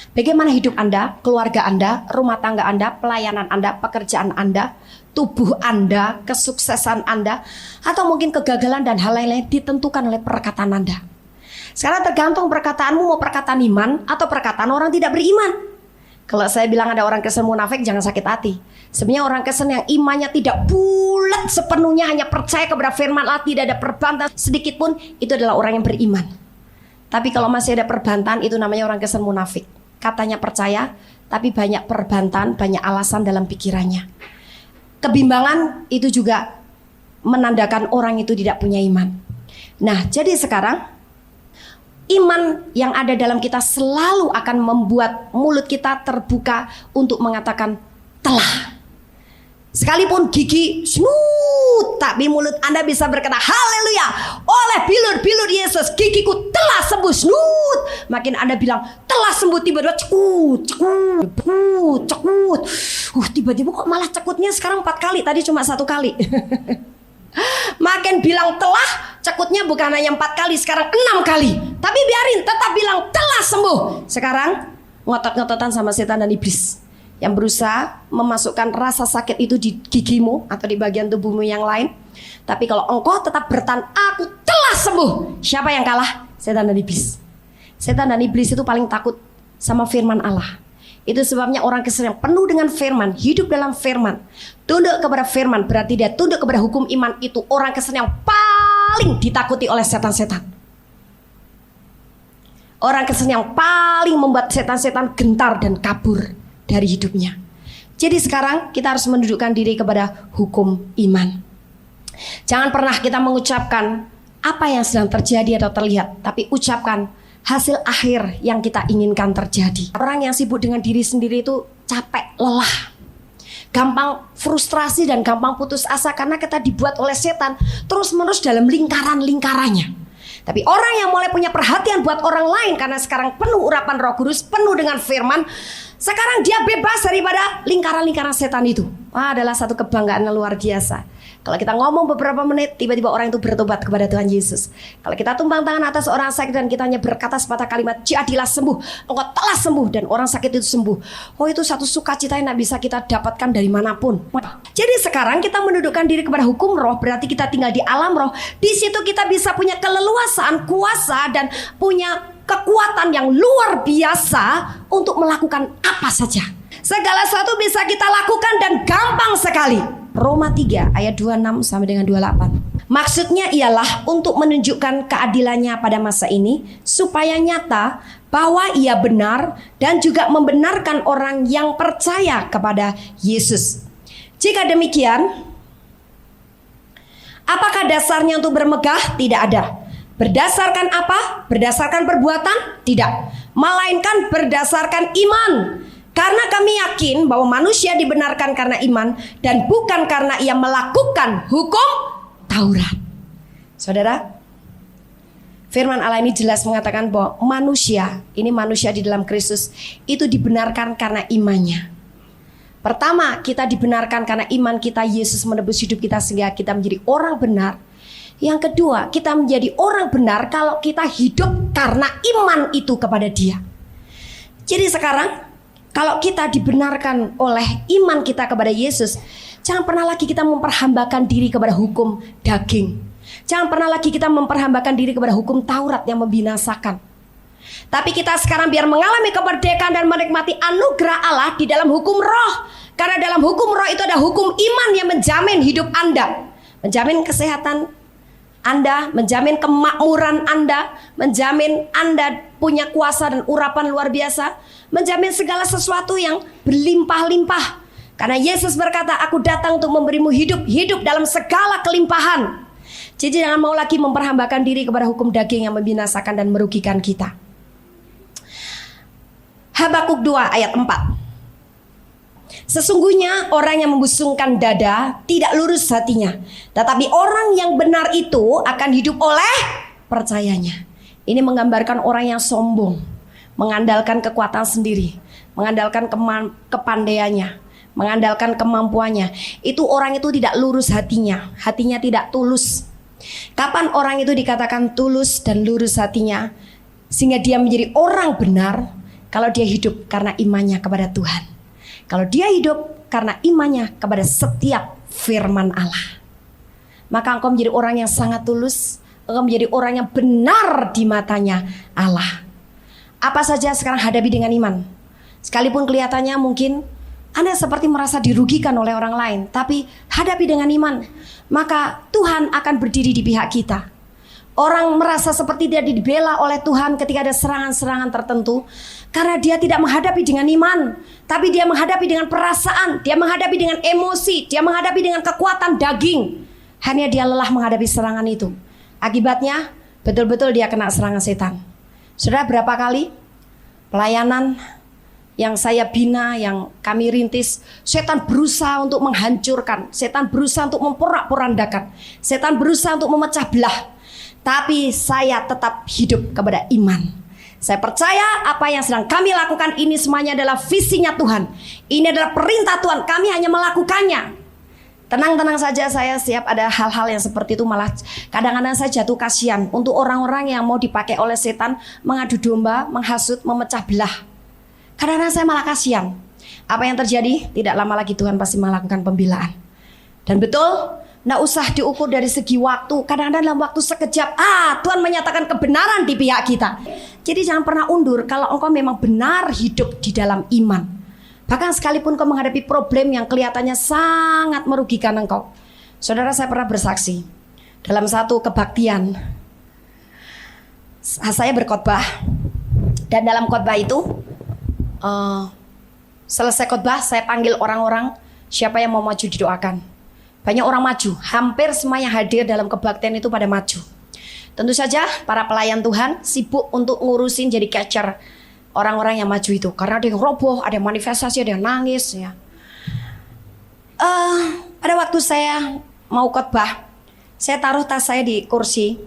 Bagaimana hidup Anda, keluarga Anda, rumah tangga Anda, pelayanan Anda, pekerjaan Anda, tubuh Anda, kesuksesan Anda, atau mungkin kegagalan dan hal lain-lain ditentukan oleh perkataan Anda. Sekarang tergantung perkataanmu mau perkataan iman atau perkataan orang tidak beriman. Kalau saya bilang ada orang Kristen munafik, jangan sakit hati. Sebenarnya orang Kristen yang imannya tidak bulat sepenuhnya, hanya percaya kepada firman Allah, tidak ada perbantahan sedikit pun, itu adalah orang yang beriman. Tapi kalau masih ada perbantahan, itu namanya orang Kristen munafik. Katanya percaya, tapi banyak perbantahan, banyak alasan dalam pikirannya. Kebimbangan itu juga menandakan orang itu tidak punya iman. Nah, jadi sekarang iman yang ada dalam kita selalu akan membuat mulut kita terbuka untuk mengatakan telah. Sekalipun gigi smooth, tapi mulut Anda bisa berkata haleluya, oleh bilur-bilur Yesus gigiku telah sembuh smooth. Makin Anda bilang telah sembuh, tiba-tiba cekut. Tiba-tiba kok malah cekutnya sekarang 4 kali, tadi cuma 1 kali. Makin bilang telah, cekutnya bukan hanya 4 kali, sekarang 6 kali. Tapi biarin, tetap bilang telah sembuh. Sekarang ngotot-ngototan sama setan dan iblis yang berusaha memasukkan rasa sakit itu di gigimu atau di bagian tubuhmu yang lain. Tapi kalau engkau tetap bertahan, aku telah sembuh. Siapa yang kalah? Setan dan iblis. Setan dan iblis itu paling takut sama firman Allah. Itu sebabnya orang Kristen yang penuh dengan firman, hidup dalam firman, tunduk kepada firman, berarti dia tunduk kepada hukum iman. Itu orang Kristen yang paling ditakuti oleh setan-setan. Orang Kristen yang paling membuat setan-setan gentar dan kabur dari hidupnya. Jadi sekarang kita harus mendudukkan diri kepada hukum iman. Jangan pernah kita mengucapkan apa yang sedang terjadi atau terlihat, tapi ucapkan hasil akhir yang kita inginkan terjadi. Orang yang sibuk dengan diri sendiri itu capek, lelah, gampang frustrasi dan gampang putus asa karena kita dibuat oleh setan terus-menerus dalam lingkaran-lingkarannya. Tapi orang yang mulai punya perhatian buat orang lain karena sekarang penuh urapan Roh Kudus, penuh dengan firman, sekarang dia bebas daripada lingkaran-lingkaran setan itu. Adalah satu kebanggaan yang luar biasa. Kalau kita ngomong beberapa menit, tiba-tiba orang itu bertobat kepada Tuhan Yesus. Kalau kita tumpang tangan atas orang sakit dan kita hanya berkata sepatah kalimat, jadilah sembuh, engkau telah sembuh, dan orang sakit itu sembuh. Itu satu sukacita yang tidak bisa kita dapatkan dari manapun. Jadi sekarang kita mendudukkan diri kepada hukum roh, berarti kita tinggal di alam roh. Di situ kita bisa punya keleluasaan, kuasa, dan punya kekuatan yang luar biasa untuk melakukan apa saja. Segala sesuatu bisa kita lakukan dan gampang sekali. Roma 3 ayat 26 sampai dengan 28. Maksudnya ialah untuk menunjukkan keadilannya pada masa ini, supaya nyata bahwa ia benar dan juga membenarkan orang yang percaya kepada Yesus. Jika demikian, apakah dasarnya untuk bermegah? Tidak ada. Berdasarkan apa? Berdasarkan perbuatan? Tidak. Melainkan berdasarkan iman. Karena kami yakin bahwa manusia dibenarkan karena iman dan bukan karena ia melakukan hukum Taurat. Saudara, firman Allah ini jelas mengatakan bahwa manusia, ini manusia di dalam Kristus, itu dibenarkan karena imannya. Pertama, kita dibenarkan karena iman kita, Yesus menebus hidup kita sehingga kita menjadi orang benar. Yang kedua, kita menjadi orang benar kalau kita hidup karena iman itu kepada Dia. Jadi sekarang, kalau kita dibenarkan oleh iman kita kepada Yesus, jangan pernah lagi kita memperhambakan diri kepada hukum daging. Jangan pernah lagi kita memperhambakan diri kepada hukum Taurat yang membinasakan. Tapi kita sekarang biar mengalami kemerdekaan dan menikmati anugerah Allah di dalam hukum roh. Karena dalam hukum roh itu ada hukum iman yang menjamin hidup Anda, menjamin kesehatan, Anda, menjamin kemakmuran Anda, menjamin Anda punya kuasa dan urapan luar biasa, menjamin segala sesuatu yang berlimpah-limpah. Karena Yesus berkata, aku datang untuk memberimu hidup, hidup dalam segala kelimpahan. Jadi jangan mau lagi memperhambakan diri kepada hukum daging yang membinasakan dan merugikan kita. Habakuk 2 ayat 4. Sesungguhnya orang yang membusungkan dada tidak lurus hatinya, tetapi orang yang benar itu akan hidup oleh percayanya. Ini menggambarkan orang yang sombong, mengandalkan kekuatan sendiri, mengandalkan kepandaiannya, mengandalkan kemampuannya. Itu orang itu tidak lurus hatinya, hatinya tidak tulus. Kapan orang itu dikatakan tulus dan lurus hatinya, sehingga dia menjadi orang benar? Kalau dia hidup karena imannya kepada Tuhan. Kalau dia hidup karena imannya kepada setiap firman Allah, maka engkau menjadi orang yang sangat tulus. Engkau menjadi orang yang benar di matanya Allah. Apa saja sekarang hadapi dengan iman. Sekalipun kelihatannya mungkin Anda seperti merasa dirugikan oleh orang lain, tapi hadapi dengan iman. Maka Tuhan akan berdiri di pihak kita. Orang merasa seperti dia dibela oleh Tuhan ketika ada serangan-serangan tertentu, karena dia tidak menghadapi dengan iman, tapi dia menghadapi dengan perasaan, dia menghadapi dengan emosi, dia menghadapi dengan kekuatan daging. Hanya dia lelah menghadapi serangan itu. Akibatnya betul-betul dia kena serangan setan. Saudara, berapa kali pelayanan yang saya bina, yang kami rintis, setan berusaha untuk menghancurkan, setan berusaha untuk memporak-porandakan, setan berusaha untuk memecah belah. Tapi saya tetap hidup kepada iman. Saya percaya apa yang sedang kami lakukan ini semuanya adalah visinya Tuhan. Ini adalah perintah Tuhan, kami hanya melakukannya. Tenang-tenang saja, saya siap ada hal-hal yang seperti itu. Malah kadang-kadang saya jatuh kasihan untuk orang-orang yang mau dipakai oleh setan mengadu domba, menghasut, memecah belah. Kadang-kadang saya malah kasihan. Apa yang terjadi? Tidak lama lagi Tuhan pasti melakukan pembelaan. Dan betul, nggak usah diukur dari segi waktu. Kadang-kadang dalam waktu sekejap, Tuhan menyatakan kebenaran di pihak kita. Jadi jangan pernah undur kalau engkau memang benar hidup di dalam iman. Bahkan sekalipun kau menghadapi problem yang kelihatannya sangat merugikan engkau. Saudara, saya pernah bersaksi dalam satu kebaktian. Saya berkhotbah, dan dalam khotbah itu selesai khotbah saya panggil orang-orang, siapa yang mau maju didoakan. Banyak orang maju, hampir semua yang hadir dalam kebaktian itu pada maju. Tentu saja para pelayan Tuhan sibuk untuk ngurusin jadi catcher orang-orang yang maju itu. Karena ada yang roboh, ada yang manifestasi, ada yang nangis ya. Pada waktu saya mau khotbah, saya taruh tas saya di kursi.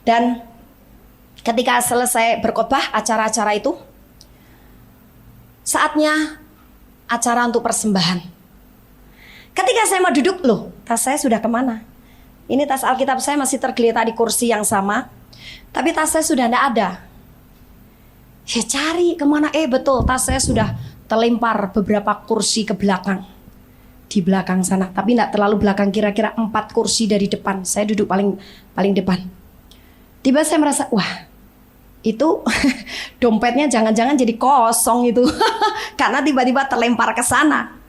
Dan ketika selesai berkhotbah acara-acara itu, saatnya acara untuk persembahan. Ketika saya mau duduk, loh, tas saya sudah kemana? Ini tas Alkitab saya masih tergeletak di kursi yang sama, tapi tas saya sudah tidak ada. Saya cari kemana? Betul, tas saya sudah terlempar beberapa kursi ke belakang. Di belakang sana, tapi tidak terlalu belakang, kira-kira 4 kursi dari depan. Saya duduk paling depan. Tiba saya merasa, wah, itu dompetnya jangan-jangan jadi kosong itu. Karena tiba-tiba terlempar ke sana.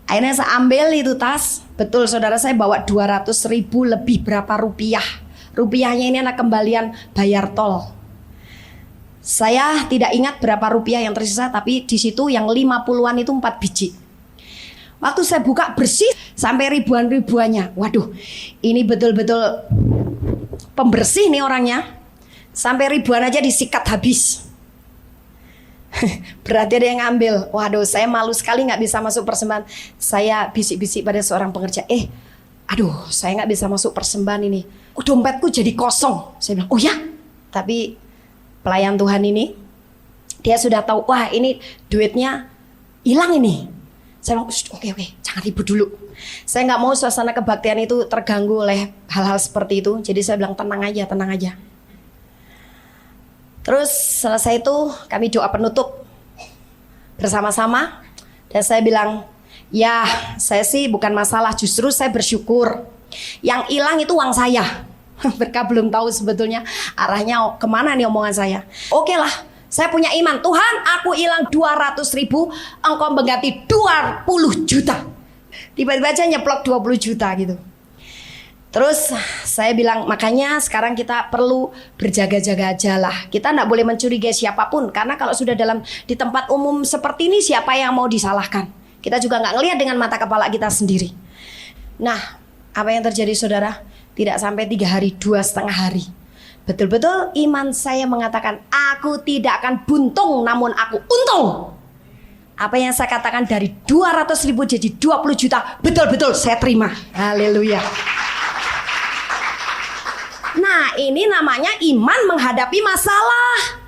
Akhirnya saya ambil itu tas. Betul saudara, saya bawa 200.000 lebih berapa rupiah. Rupiahnya ini anak kembalian bayar tol. Saya tidak ingat berapa rupiah yang tersisa, tapi di situ yang 50-an itu 4 biji. Waktu saya buka bersih sampai ribuan-ribuannya. Waduh, ini betul-betul pembersih nih orangnya. Sampai ribuan aja disikat habis. Berarti ada yang ngambil. Waduh, saya malu sekali nggak bisa masuk persembahan. Saya bisik-bisik pada seorang pengerja, aduh, saya nggak bisa masuk persembahan ini. Dompetku jadi kosong. Saya bilang, oh ya. Tapi pelayan Tuhan ini, dia sudah tahu, wah ini duitnya hilang ini. Saya bilang, oke, jangan ribut dulu. Saya nggak mau suasana kebaktian itu terganggu oleh hal-hal seperti itu. Jadi saya bilang, tenang aja. Terus selesai itu kami doa penutup bersama-sama. Dan saya bilang, ya saya sih bukan masalah, justru saya bersyukur. Yang hilang itu uang saya. Mereka belum tahu sebetulnya arahnya kemana nih omongan saya. Oke lah, saya punya iman. Tuhan, aku hilang 200.000, engkau mengganti 20 juta. Tiba-tiba aja nyeplok 20 juta gitu. Terus saya bilang, makanya sekarang kita perlu berjaga-jaga aja lah. Kita nggak boleh mencurigai siapapun, karena kalau sudah di tempat umum seperti ini, siapa yang mau disalahkan? Kita juga nggak ngelihat dengan mata kepala kita sendiri. Nah, apa yang terjadi saudara? Tidak sampai 3 hari, 2,5 hari, betul-betul iman saya mengatakan, aku tidak akan buntung, namun aku untung. Apa yang saya katakan, dari 200.000 jadi 20 juta, betul-betul saya terima. Haleluya. Nah, ini namanya iman menghadapi masalah.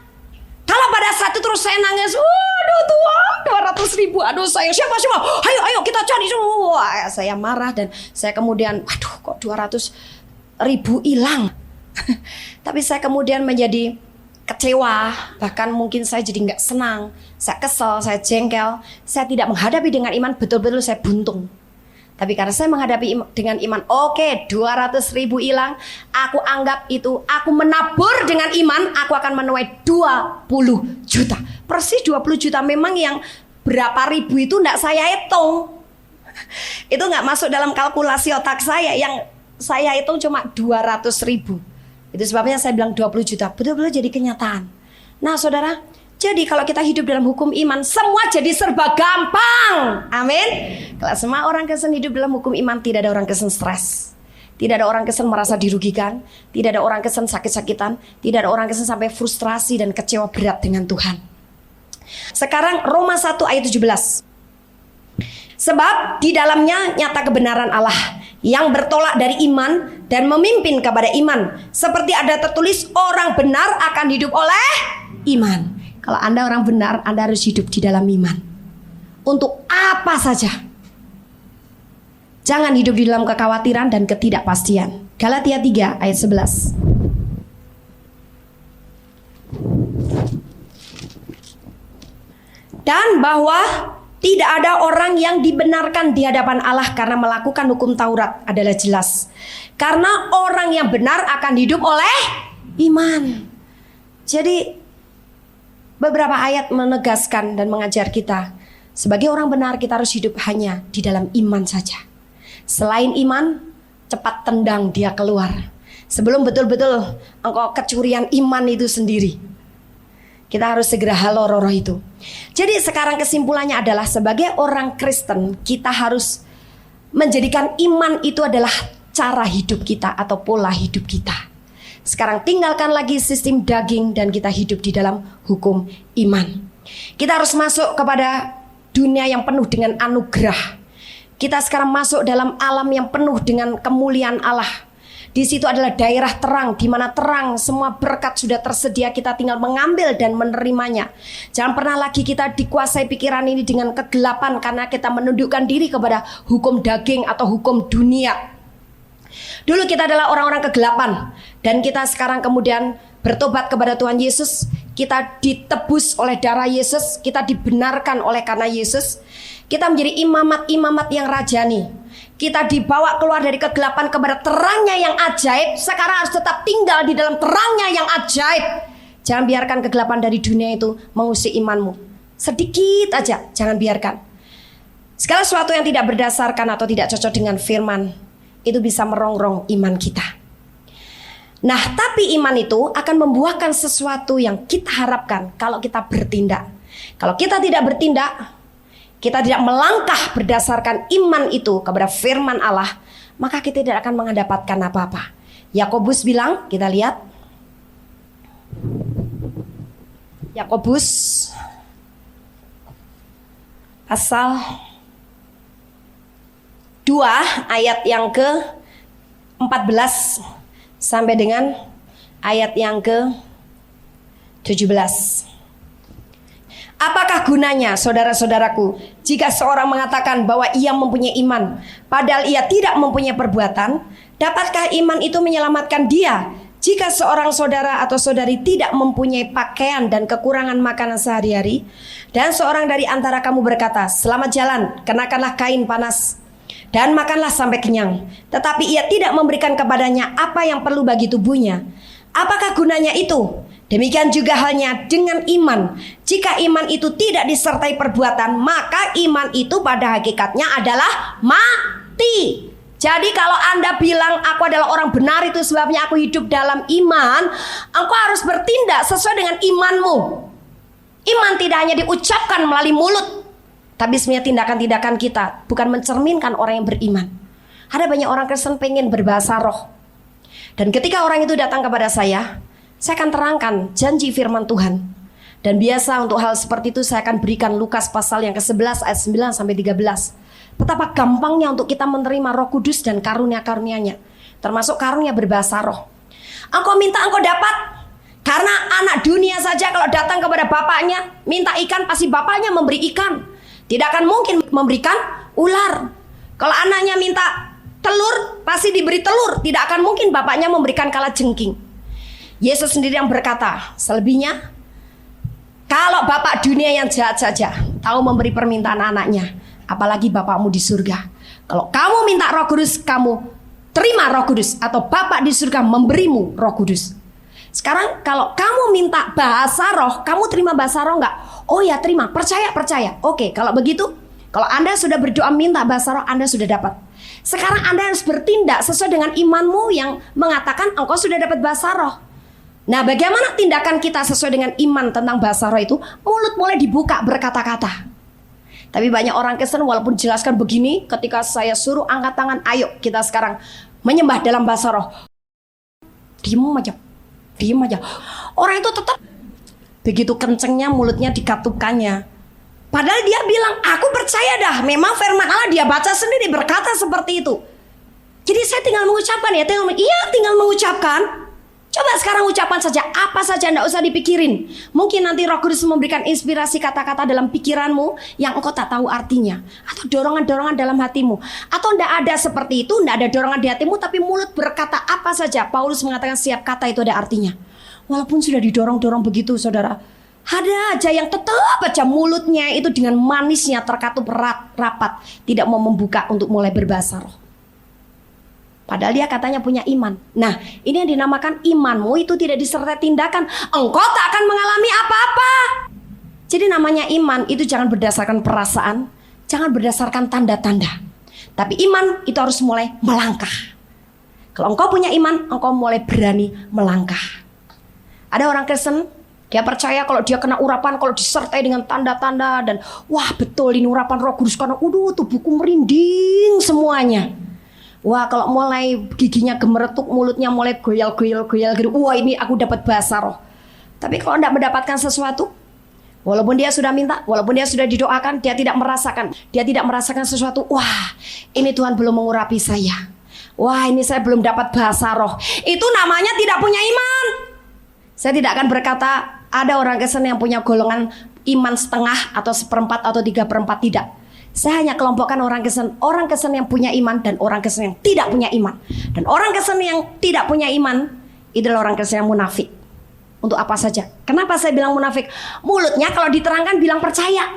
Kalau pada saat itu terus saya nangis, waduh Tuhan, 200.000, aduh saya siapa, ayo kita cari semua. Saya marah dan saya kemudian, waduh kok 200.000 hilang. Tapi saya kemudian menjadi kecewa, bahkan mungkin saya jadi nggak senang, saya kesel, saya jengkel. Saya tidak menghadapi dengan iman, betul-betul saya buntung. Tapi karena saya menghadapi dengan iman, oke, 200.000 hilang, aku anggap itu, aku menabur dengan iman, aku akan menuai 20 juta. Persis 20 juta, memang yang berapa ribu itu enggak saya hitung. Itu enggak masuk dalam kalkulasi otak saya, yang saya hitung cuma 200.000. Itu sebabnya saya bilang 20 juta, betul-betul jadi kenyataan. Nah saudara, jadi kalau kita hidup dalam hukum iman, semua jadi serba gampang. Amin. Kalau semua orang Kristen hidup dalam hukum iman, tidak ada orang Kristen stres, tidak ada orang Kristen merasa dirugikan, tidak ada orang Kristen sakit-sakitan, tidak ada orang Kristen sampai frustrasi dan kecewa berat dengan Tuhan. Sekarang Roma 1 ayat 17. Sebab di dalamnya nyata kebenaran Allah yang bertolak dari iman dan memimpin kepada iman. Seperti ada tertulis, orang benar akan hidup oleh iman. Kalau Anda orang benar, Anda harus hidup di dalam iman. Untuk apa saja. Jangan hidup di dalam kekhawatiran dan ketidakpastian. Galatia 3 ayat 11. Dan bahwa tidak ada orang yang dibenarkan di hadapan Allah karena melakukan hukum Taurat adalah jelas. Karena orang yang benar akan hidup oleh iman. Jadi beberapa ayat menegaskan dan mengajar kita, sebagai orang benar kita harus hidup hanya di dalam iman saja. Selain iman, cepat tendang dia keluar. Sebelum betul-betul engkau kecurian iman itu sendiri, kita harus segera halo roh itu. Jadi sekarang kesimpulannya adalah, sebagai orang Kristen kita harus menjadikan iman itu adalah cara hidup kita atau pola hidup kita. Sekarang tinggalkan lagi sistem daging dan kita hidup di dalam hukum iman. Kita harus masuk kepada dunia yang penuh dengan anugerah. Kita sekarang masuk dalam alam yang penuh dengan kemuliaan Allah. Di situ adalah daerah terang, di mana terang, semua berkat sudah tersedia, kita tinggal mengambil dan menerimanya. Jangan pernah lagi kita dikuasai pikiran ini dengan kegelapan, karena kita menundukkan diri kepada hukum daging atau hukum dunia. Dulu kita adalah orang-orang kegelapan, dan kita sekarang kemudian bertobat kepada Tuhan Yesus. Kita ditebus oleh darah Yesus, kita dibenarkan oleh karena Yesus. Kita menjadi imamat-imamat yang rajani. Kita dibawa keluar dari kegelapan kepada terangnya yang ajaib. Sekarang harus tetap tinggal di dalam terangnya yang ajaib. Jangan biarkan kegelapan dari dunia itu mengusik imanmu. Sedikit aja, jangan biarkan. Segala sesuatu yang tidak berdasarkan atau tidak cocok dengan firman, itu bisa merongrong iman kita. Nah, tapi iman itu akan membuahkan sesuatu yang kita harapkan kalau kita bertindak. Kalau kita tidak bertindak, kita tidak melangkah berdasarkan iman itu kepada firman Allah, maka kita tidak akan mendapatkan apa-apa. Yakobus bilang, kita lihat Yakobus pasal 2 ayat yang ke-14 sampai dengan ayat yang ke-17. Apakah gunanya, saudara-saudaraku, jika seorang mengatakan bahwa ia mempunyai iman, padahal ia tidak mempunyai perbuatan? Dapatkah iman itu menyelamatkan dia? Jika seorang saudara atau saudari tidak mempunyai pakaian dan kekurangan makanan sehari-hari, dan seorang dari antara kamu berkata, selamat jalan, kenakanlah kain panas, dan makanlah sampai kenyang, tetapi ia tidak memberikan kepadanya apa yang perlu bagi tubuhnya, apakah gunanya itu? Demikian juga halnya dengan iman. Jika iman itu tidak disertai perbuatan, maka iman itu pada hakikatnya adalah mati. Jadi kalau Anda bilang aku adalah orang benar, itu sebabnya aku hidup dalam iman, engkau harus bertindak sesuai dengan imanmu. Iman tidak hanya diucapkan melalui mulut, tapi sebenarnya tindakan-tindakan kita bukan mencerminkan orang yang beriman. Ada banyak orang Kristen pengen berbahasa roh. Dan ketika orang itu datang kepada saya akan terangkan janji firman Tuhan. Dan biasa untuk hal seperti itu saya akan berikan Lukas pasal yang ke-11 ayat 9 sampai 13. Betapa gampangnya untuk kita menerima Roh Kudus dan karunia-karunianya, termasuk karunia berbahasa roh. Engkau minta, engkau dapat. Karena anak dunia saja kalau datang kepada bapaknya minta ikan, pasti bapaknya memberi ikan. Tidak akan mungkin memberikan ular. Kalau anaknya minta telur, pasti diberi telur. Tidak akan mungkin bapaknya memberikan kalajengking. Yesus sendiri yang berkata, selebihnya, kalau bapak dunia yang jahat saja tahu memberi permintaan anaknya, apalagi bapakmu di surga. Kalau kamu minta Roh Kudus, kamu terima Roh Kudus, atau Bapak di surga memberimu Roh Kudus. Sekarang kalau kamu minta bahasa roh, kamu terima bahasa roh enggak? Oh ya, terima, percaya. Oke, kalau begitu, kalau Anda sudah berdoa minta bahasa roh, Anda sudah dapat. Sekarang Anda harus bertindak sesuai dengan imanmu yang mengatakan engkau sudah dapat bahasa roh. Nah, bagaimana tindakan kita sesuai dengan iman tentang bahasa roh itu? Mulut mulai dibuka berkata-kata. Tapi banyak orang Kristen walaupun jelaskan begini, ketika saya suruh angkat tangan, ayo kita sekarang menyembah dalam bahasa roh, diem aja. Orang itu tetap begitu kencengnya mulutnya dikatukannya. Padahal dia bilang, aku percaya dah, memang firman Allah dia baca sendiri berkata seperti itu. Jadi saya tinggal mengucapkan ya, tinggal mengucapkan. Coba sekarang ucapkan saja, apa saja, tidak usah dipikirin. Mungkin nanti Roh Kudus memberikan inspirasi kata-kata dalam pikiranmu yang engkau tak tahu artinya. Atau dorongan-dorongan dalam hatimu. Atau tidak ada seperti itu, tidak ada dorongan di hatimu, tapi mulut berkata apa saja. Paulus mengatakan setiap kata itu ada artinya. Walaupun sudah didorong-dorong begitu, saudara, ada aja yang tetap aja mulutnya itu dengan manisnya terkatup rapat, tidak mau membuka untuk mulai berbahasa roh. Padahal dia katanya punya iman. Nah, ini yang dinamakan imanmu itu tidak disertai tindakan. Engkau tak akan mengalami apa-apa. Jadi namanya iman itu jangan berdasarkan perasaan, jangan berdasarkan tanda-tanda. Tapi iman itu harus mulai melangkah. Kalau engkau punya iman, engkau mulai berani melangkah. Ada orang Kristen, dia percaya kalau dia kena urapan, kalau disertai dengan tanda-tanda dan wah betul ini urapan Roh Kudus, karena tubuhku merinding semuanya. Wah, kalau mulai giginya gemeretuk, mulutnya mulai goyal-goyal gitu. Wah, ini aku dapat bahasa roh. Tapi kalau tidak mendapatkan sesuatu, walaupun dia sudah minta, walaupun dia sudah didoakan, dia tidak merasakan sesuatu. Wah, ini Tuhan belum mengurapi saya. Wah, ini saya belum dapat bahasa roh. Itu namanya tidak punya iman. Saya tidak akan berkata ada orang Kristen yang punya golongan iman setengah atau seperempat atau 3/4, tidak. Saya hanya kelompokkan orang Kristen yang punya iman dan orang Kristen yang tidak punya iman. Dan orang Kristen yang tidak punya iman itu adalah orang Kristen yang munafik. Untuk apa saja? Kenapa saya bilang munafik? Mulutnya kalau diterangkan bilang percaya,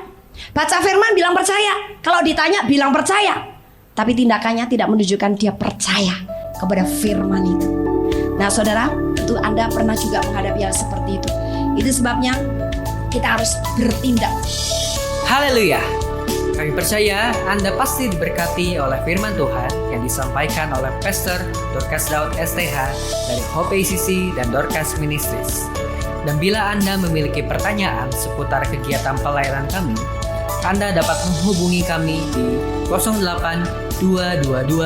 baca firman bilang percaya, kalau ditanya bilang percaya, tapi tindakannya tidak menunjukkan dia percaya kepada firman itu. Nah, saudara, itu Anda pernah juga menghadapi hal seperti itu. Itu sebabnya kita harus bertindak. Haleluya. Kami percaya Anda pasti diberkati oleh firman Tuhan yang disampaikan oleh Pastor Dorcas Daud STH dari Hope ACC dan Dorcas Ministries. Dan bila Anda memiliki pertanyaan seputar kegiatan pelayanan kami, Anda dapat menghubungi kami di 08-222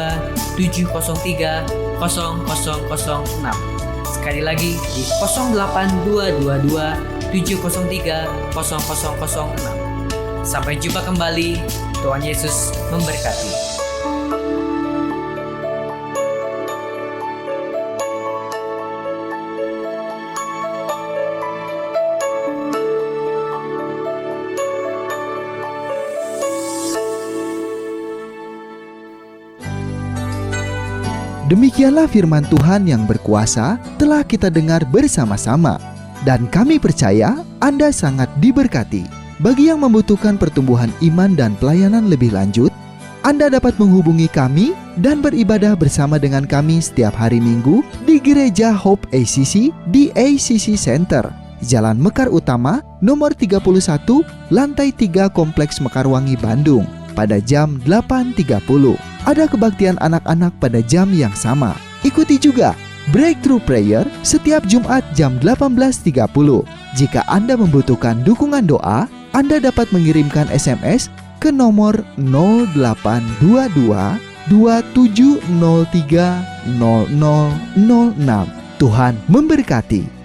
703 0006. Sekali lagi di 08-222 703 0006. Sampai jumpa kembali. Tuhan Yesus memberkati. Demikianlah firman Tuhan yang berkuasa telah kita dengar bersama-sama. Dan kami percaya Anda sangat diberkati. Bagi yang membutuhkan pertumbuhan iman dan pelayanan lebih lanjut, Anda dapat menghubungi kami dan beribadah bersama dengan kami setiap hari Minggu di Gereja Hope ACC di ACC Center, Jalan Mekar Utama, nomor 31, lantai 3 Kompleks Mekarwangi, Bandung, pada jam 8.30. ada kebaktian anak-anak pada jam yang sama. Ikuti juga Breakthrough Prayer setiap Jumat jam 18.30. Jika Anda membutuhkan dukungan doa, Anda dapat mengirimkan SMS ke nomor 0822 2703 0006. Tuhan memberkati.